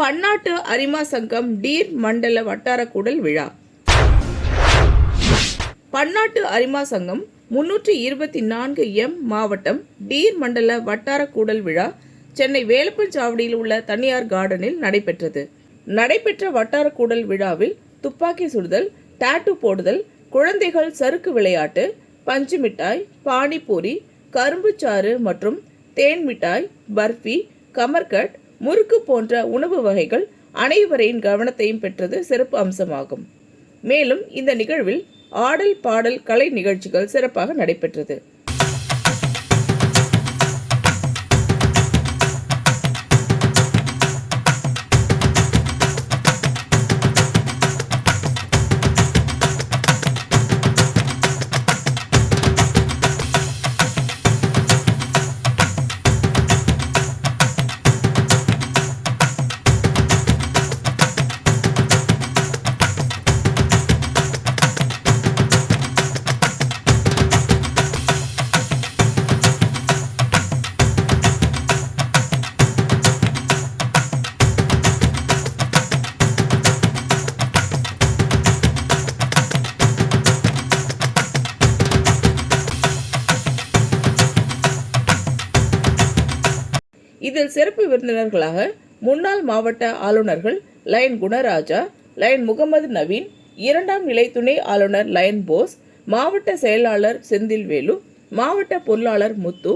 பன்னாட்டு அரிமா சங்கம் டீர் மண்டல வட்டார கூடல் விழா. பன்னாட்டு அரிமா சங்கம் 324M மாவட்டம் டீர் மண்டல வட்டார கூடல் விழா சென்னை வேலப்பன்சாவடியில் உள்ள தனியார் கார்டனில் நடைபெற்றது. நடைபெற்ற வட்டார கூடல் விழாவில் துப்பாக்கி சுடுதல், டாட்டூ போடுதல், குழந்தைகள் சறுக்கு விளையாட்டு, பஞ்சு மிட்டாய், பானிபூரி, கரும்புச்சாறு மற்றும் தேன் மிட்டாய், பர்ஃபி, கமர்கட், முறுக்கு போன்ற உணவு வகைகள் அனைவரின் கவனத்தையும் பெற்றது சிறப்பு அம்சமாகும். மேலும் இந்த நிகழ்வில் ஆடல் பாடல் கலை நிகழ்ச்சிகள் சிறப்பாக நடைபெற்றது. இதில் சிறப்பு விருந்தினர்களாக முன்னாள் மாவட்ட ஆளுநர்கள் லயன் குணராஜா, லயன் முகமது நவீன், 2ஆம் நிலை துணை ஆளுநர் லயன் போஸ், மாவட்ட செயலாளர் செந்தில்வேலு, மாவட்ட பொருளாளர் முத்து,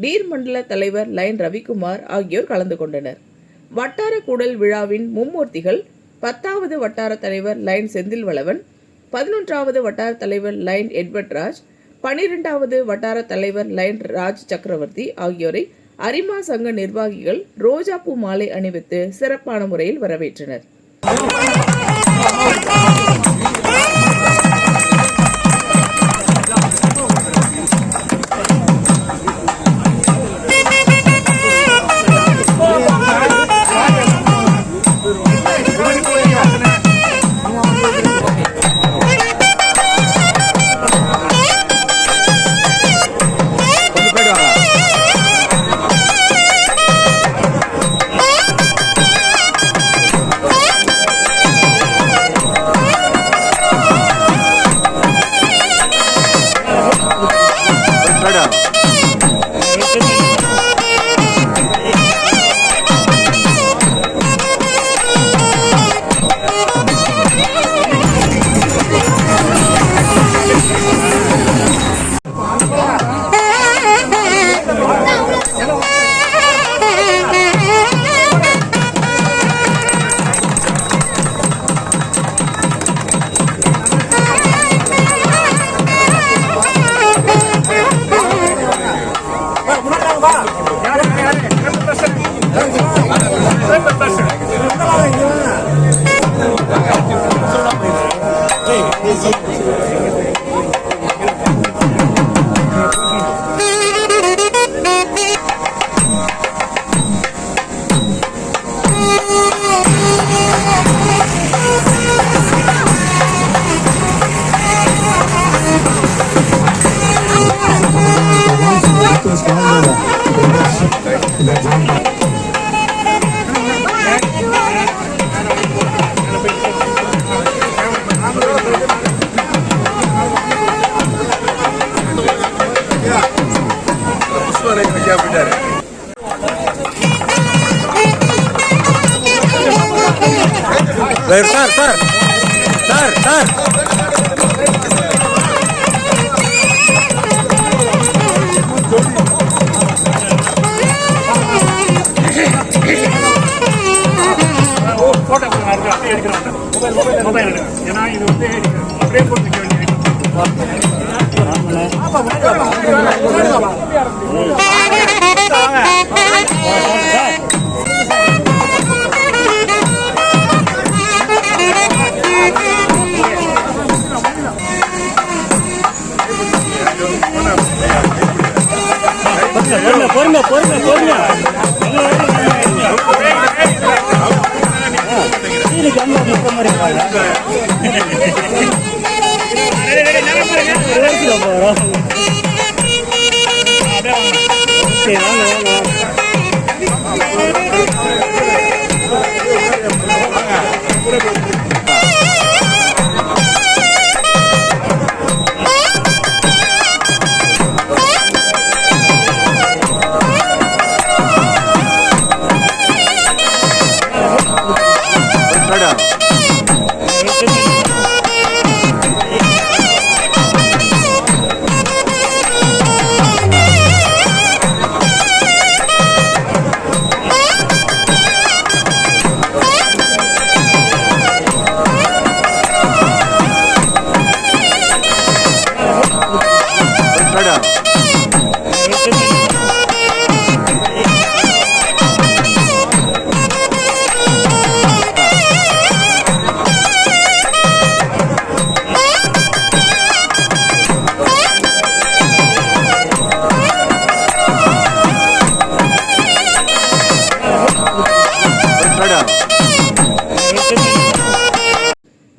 டீர் மண்டல தலைவர் லயன் ரவிக்குமார் ஆகியோர் கலந்து கொண்டனர். வட்டார கூடல் விழாவின் மும்மூர்த்திகள் 10வது வட்டார தலைவர் லயன் செந்தில்வளவன், 11வது வட்டார தலைவர் லயன் எட்வர்ட் ராஜ், 12வது வட்டார தலைவர் லயன் ராஜ் சக்கரவர்த்தி ஆகியோரை அரிமா சங்க நிர்வாகிகள் ரோஜாப்பூ மாலை அணிவித்து சிறப்பான முறையில் வரவேற்றனர்.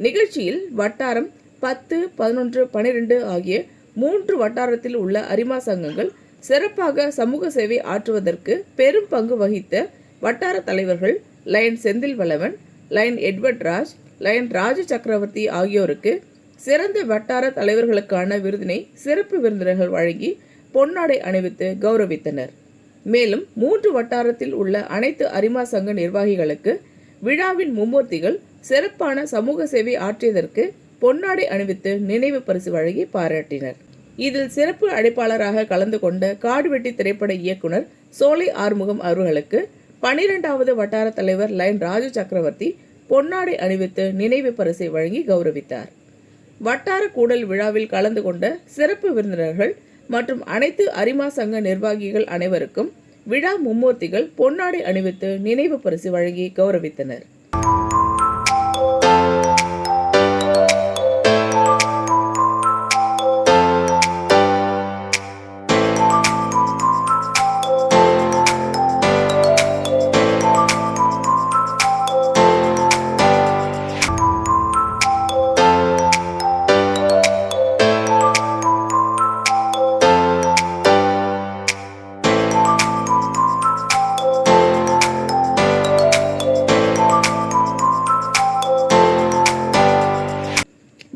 நிகழ்ச்சியில் வட்டாரம் 10, 11, 12 ஆகிய 3 வட்டாரத்தில் உள்ள அரிமா சங்கங்கள் சிறப்பாக சமூக சேவை ஆற்றுவதற்கு பெரும் பங்கு வகித்த வட்டார தலைவர்கள் lion Senthil Valavan, lion Edward Raj, lion Raja Chakravarthy ஆகியோருக்கு சிறந்த வட்டார தலைவர்களுக்கான விருதினை சிறப்பு விருந்தினர்கள் வழங்கி பொன்னாடை அணிவித்து கௌரவித்தனர். மேலும் 3 வட்டாரத்தில் உள்ள அனைத்து அரிமா சங்க நிர்வாகிகளுக்கு விழாவின் மும்மூர்த்திகள் சிறப்பான சமூக சேவை ஆற்றியதற்கு பொன்னாடை அணிவித்து நினைவு பரிசு வழங்கி பாராட்டினர். இதில் சிறப்பு அழைப்பாளராக கலந்து கொண்ட காடுவெட்டி திரைப்பட இயக்குனர் சோலை ஆறுமுகம் அவர்களுக்கு 12வது வட்டார தலைவர் லயன் ராஜ சக்கரவர்த்தி பொன்னாடை அணிவித்து நினைவு பரிசை வழங்கி கௌரவித்தார். வட்டார கூடல் விழாவில் கலந்து கொண்ட சிறப்பு விருந்தினர்கள் மற்றும் அனைத்து அரிமா சங்க நிர்வாகிகள் அனைவருக்கும் விழா மும்மூர்த்திகள் பொன்னாடை அணிவித்து நினைவு பரிசு வழங்கி கௌரவித்தனர்.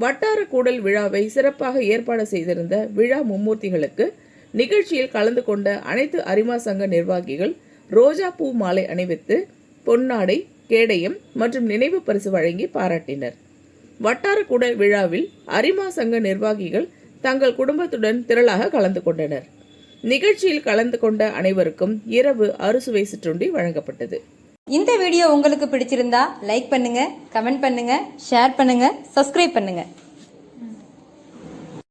வட்டார கூடல் விழாவை சிறப்பாக ஏற்பாடு செய்திருந்த விழா மும்மூர்த்திகளுக்கு நிகழ்ச்சியில் கலந்து கொண்ட அனைத்து அரிமா சங்க நிர்வாகிகள் ரோஜா பூ மாலை அணிவித்து பொன்னாடை, கேடயம் மற்றும் நினைவு பரிசு வழங்கி பாராட்டினர். வட்டார கூடல் விழாவில் அரிமா சங்க நிர்வாகிகள் தங்கள் குடும்பத்துடன் திரளாக கலந்து கொண்டனர். நிகழ்ச்சியில் கலந்து கொண்ட அனைவருக்கும் இரவு அறுசுவை சிற்றுண்டி வழங்கப்பட்டது. இந்த வீடியோ உங்களுக்கு பிடிச்சிருந்தா லைக் பண்ணுங்க, கமெண்ட் பண்ணுங்க, ஷேர் பண்ணுங்க, சப்ஸ்கிரைப் பண்ணுங்க.